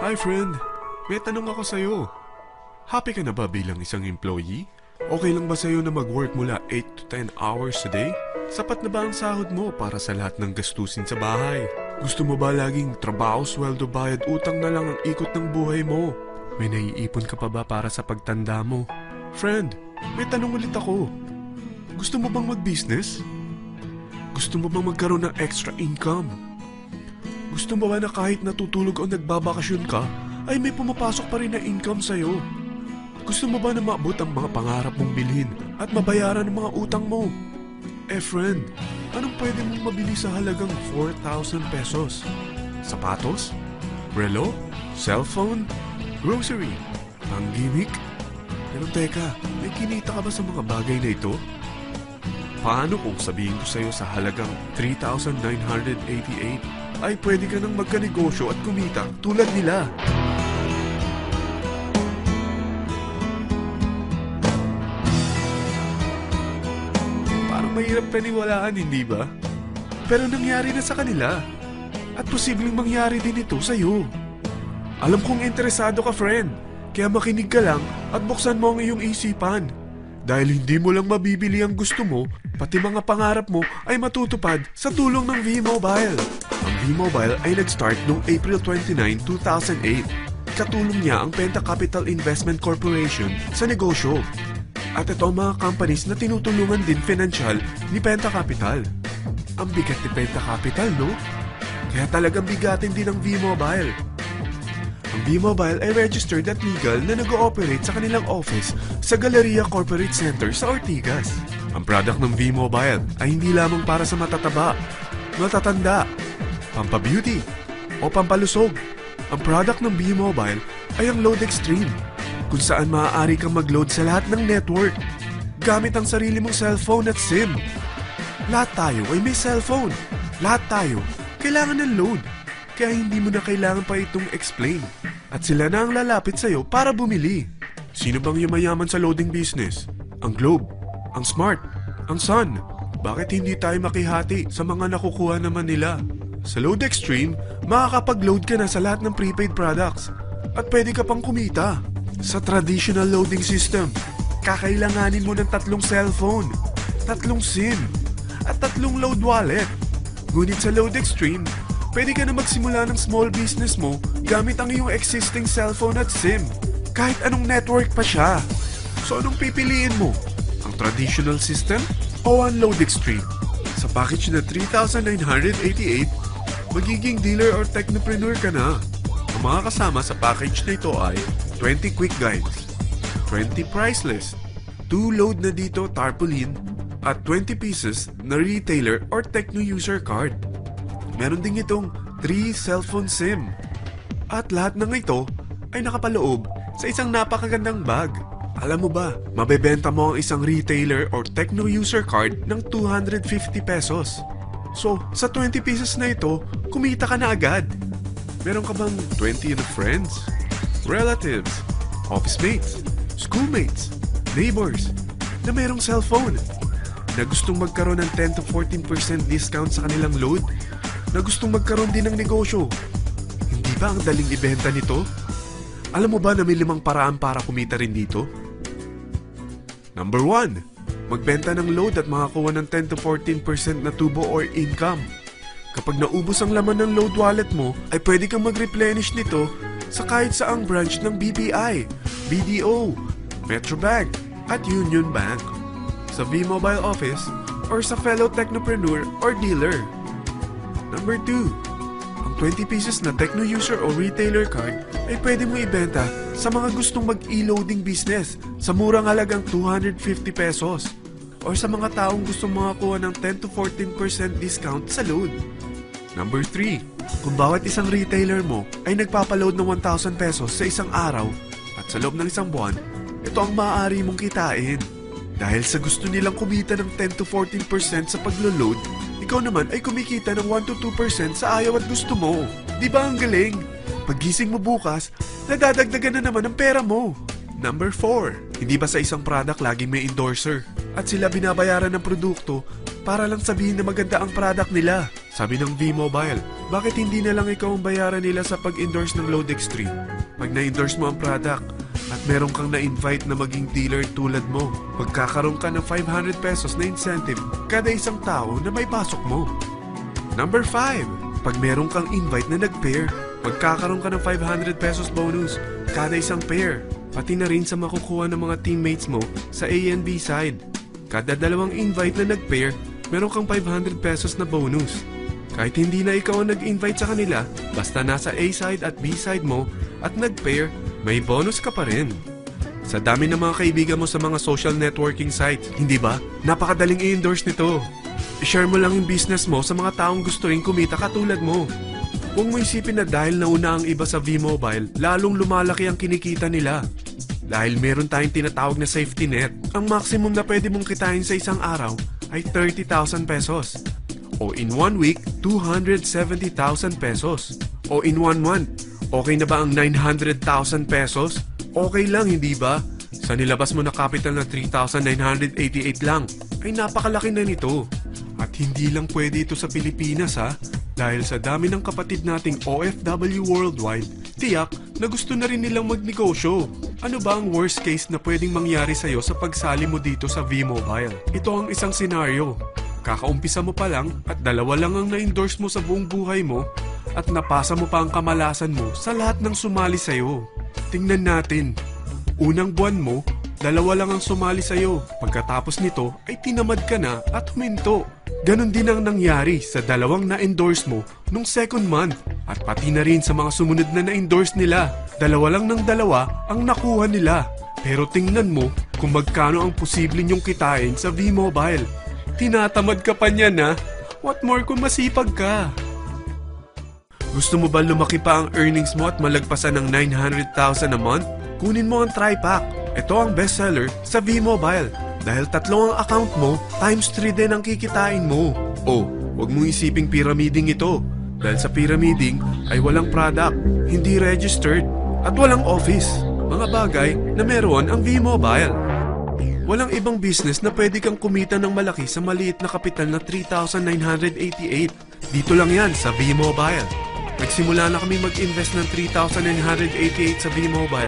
Hi friend, may tanong ako sa'yo. Happy ka na ba bilang isang employee? Okay lang ba sa'yo na mag-work mula 8 to 10 hours a day? Sapat na ba ang sahod mo para sa lahat ng gastusin sa bahay? Gusto mo ba laging trabaho, sweldo, bayad, utang na lang ang ikot ng buhay mo? May naiipon ka pa ba para sa pagtanda mo? Friend, may tanong ulit ako. Gusto mo bang mag-business? Gusto mo bang magkaroon ng extra income? Gusto mo ba na kahit natutulog o nagbabakasyon ka, ay may pumapasok pa rin na income sa'yo? Gusto mo ba na maabot ang mga pangarap mong bilhin at mabayaran ang mga utang mo? Eh friend, anong pwede mong mabili sa halagang 4,000 pesos? Sapatos? Relo? Cellphone? Grocery? Ang gimmick? Pero teka, may kinita ka ba sa mga bagay na ito? Paano kung sabihin ko sa'yo sa halagang 3,988 ay pwede ka nang magkanegosyo at kumita tulad nila? Parang mahirap paniwalaan, hindi ba? Pero nangyari na sa kanila. At posibleng mangyari din ito sa'yo. Alam kong interesado ka, friend. Kaya makinig ka lang at buksan mo ang iyong isipan. Dahil hindi mo lang mabibili ang gusto mo, pati mga pangarap mo ay matutupad sa tulong ng V-Mobile. Ang V-Mobile ay nag-start noong April 29, 2008. Katulong niya ang Penta Capital Investment Corporation sa negosyo. At ito ang mga companies na tinutulungan din financial ni Penta Capital. Ang bigat ni Penta Capital, no? Kaya talagang bigatin din ang V-Mobile. Ang V-Mobile ay registered at legal na nag-ooperate sa kanilang office sa Galleria Corporate Center sa Ortigas. Ang product ng V-Mobile ay hindi lamang para sa matataba, matatanda, pampabeauty, o pampalusog. Ang product ng V-Mobile ay ang Load Extreme, kung saan maaari kang mag-load sa lahat ng network gamit ang sarili mong cellphone at SIM. Lahat tayo ay may cellphone. Lahat tayo kailangan ng load. Kaya hindi mo na kailangan pa itong explain. At sila na ang lalapit sa'yo para bumili. Sino bang yumayaman sa loading business? Ang Globe, ang Smart, ang Sun. Bakit hindi tayo makihati sa mga nakukuha naman nila? Sa Load Extreme, makakapag-load ka na sa lahat ng prepaid products. At pwede ka pang kumita. Sa traditional loading system, kakailanganin mo ng 3 cellphone, 3 SIM, at 3 load wallet. Ngunit sa Load Extreme, pwede ka na magsimula ng small business mo gamit ang iyong existing cellphone at SIM. Kahit anong network pa siya. So anong pipiliin mo? Ang traditional system o ang Load Extreme? Sa package na 3,988, magiging dealer or technopreneur ka na. Ang mga kasama sa package na ito ay 20 quick guides, 20 price list, 2 load na dito tarpaulin, at 20 pieces na retailer or techno user card. Meron din itong 3 cellphone SIM. At lahat ng ito ay nakapaloob sa isang napakagandang bag. Alam mo ba, mabebenta mo ang isang retailer or techno user card ng 250 pesos. So, sa 20 pieces na ito, kumita ka na agad. Meron ka bang 20 na friends, relatives, office mates, schoolmates, neighbors na merong cellphone na gustong magkaroon ng 10 to 14% discount sa kanilang load? Na gustong magkaroon din ng negosyo? Hindi ba ang daling ibenta nito? Alam mo ba na may 5 paraan para kumita rin dito? Number 1, magbenta ng load at makakuha ng 10 to 14% na tubo or income. Kapag naubos ang laman ng load wallet mo, ay pwede kang mag-replenish nito sa kahit saang branch ng BPI, BDO, Metrobank, at Union Bank, sa V-Mobile office, or sa fellow technopreneur or dealer. Number 2, ang 20 pieces na techno user o retailer card ay pwede mo ibenta sa mga gustong mag-e-loading business sa murang halagang 250 pesos or sa mga taong gustong makakuha ng 10 to 14% discount sa load. Number 3, kung bawat isang retailer mo ay nagpapaload ng 1,000 pesos sa isang araw at sa loob ng isang buwan, ito ang maaari mong kitain. Dahil sa gusto nilang kumita ng 10 to 14% sa paglo-load, ikaw naman ay kumikita ng 1 to 2% sa ayaw at gusto mo. Di ba ang galing? Paggising mo bukas, nadadagdagan na naman ang pera mo. Number 4, hindi ba sa isang product laging may endorser? At sila binabayaran ng produkto para lang sabihin na maganda ang product nila. Sabi ng V-Mobile, bakit hindi na lang ikaw ang bayaran nila sa pag-endorse ng Load Extreme? Pag na-endorse mo ang product at meron kang na-invite na maging dealer tulad mo, magkakaroon ka ng 500 pesos na incentive kada isang tao na may pasok mo. Number 5. Pag meron kang invite na nag-pair, magkakaroon ka ng 500 pesos bonus kada isang pair. Pati na rin sa makukuha ng mga teammates mo sa A and B side. Kada dalawang invite na nag-pair, meron kang 500 pesos na bonus. Kahit hindi na ikaw ang nag-invite sa kanila, basta nasa A side at B side mo at nag-pair, may bonus ka pa rin. Sa dami ng mga kaibigan mo sa mga social networking sites, hindi ba? Napakadaling i-endorse nito. I-share mo lang yung business mo sa mga taong gusto rin kumita katulad mo. Huwag mo isipin na dahil nauna ang iba sa V-Mobile, lalong lumalaki ang kinikita nila. Dahil meron tayong tinatawag na safety net, ang maximum na pwede mong kitain sa isang araw ay 30,000 pesos. O in 1 week, 270,000 pesos. O in 1 month, okay na ba ang 900,000 pesos? Okay lang, hindi ba? Sa nilabas mo na capital na 3,988 lang, ay napakalaki na nito. At hindi lang pwede ito sa Pilipinas ha, dahil sa dami ng kapatid nating OFW worldwide, tiyak na gusto na rin nilang magnegosyo. Ano ba ang worst case na pwedeng mangyari sa'yo sa pagsali mo dito sa V-Mobile? Ito ang isang senaryo. Kakaumpisa mo pa lang at dalawa lang ang na-endorse mo sa buong buhay mo at napasa mo pa ang kamalasan mo sa lahat ng sumali sa'yo. Tingnan natin. Unang buwan mo, dalawa lang ang sumali sa'yo. Pagkatapos nito ay tinamad ka na at huminto. Ganon din ang nangyari sa dalawang na-endorse mo nung second month at pati na rin sa mga sumunod na na-endorse nila. Dalawa lang ng dalawa ang nakuha nila. Pero tingnan mo kung magkano ang posible niyong kitain sa V-Mobile. Tinatamad ka pa niyan ha? What more kung masipag ka? Gusto mo ba lumaki pa ang earnings mo at malagpasan ng 900,000 a month? Kunin mo ang TriPack. Ito ang bestseller sa V-Mobile. Dahil 3 ang account mo, times 3 din ang kikitain mo. Oh, wag mong isiping pyramiding ito. Dahil sa pyramiding ay walang product, hindi registered, at walang office. Mga bagay na meron ang V-Mobile. Walang ibang business na pwede kang kumita ng malaki sa maliit na kapital na 3,988. Dito lang yan sa V-Mobile. Nagsimula na kami mag-invest ng 3,988 sa V-Mobile.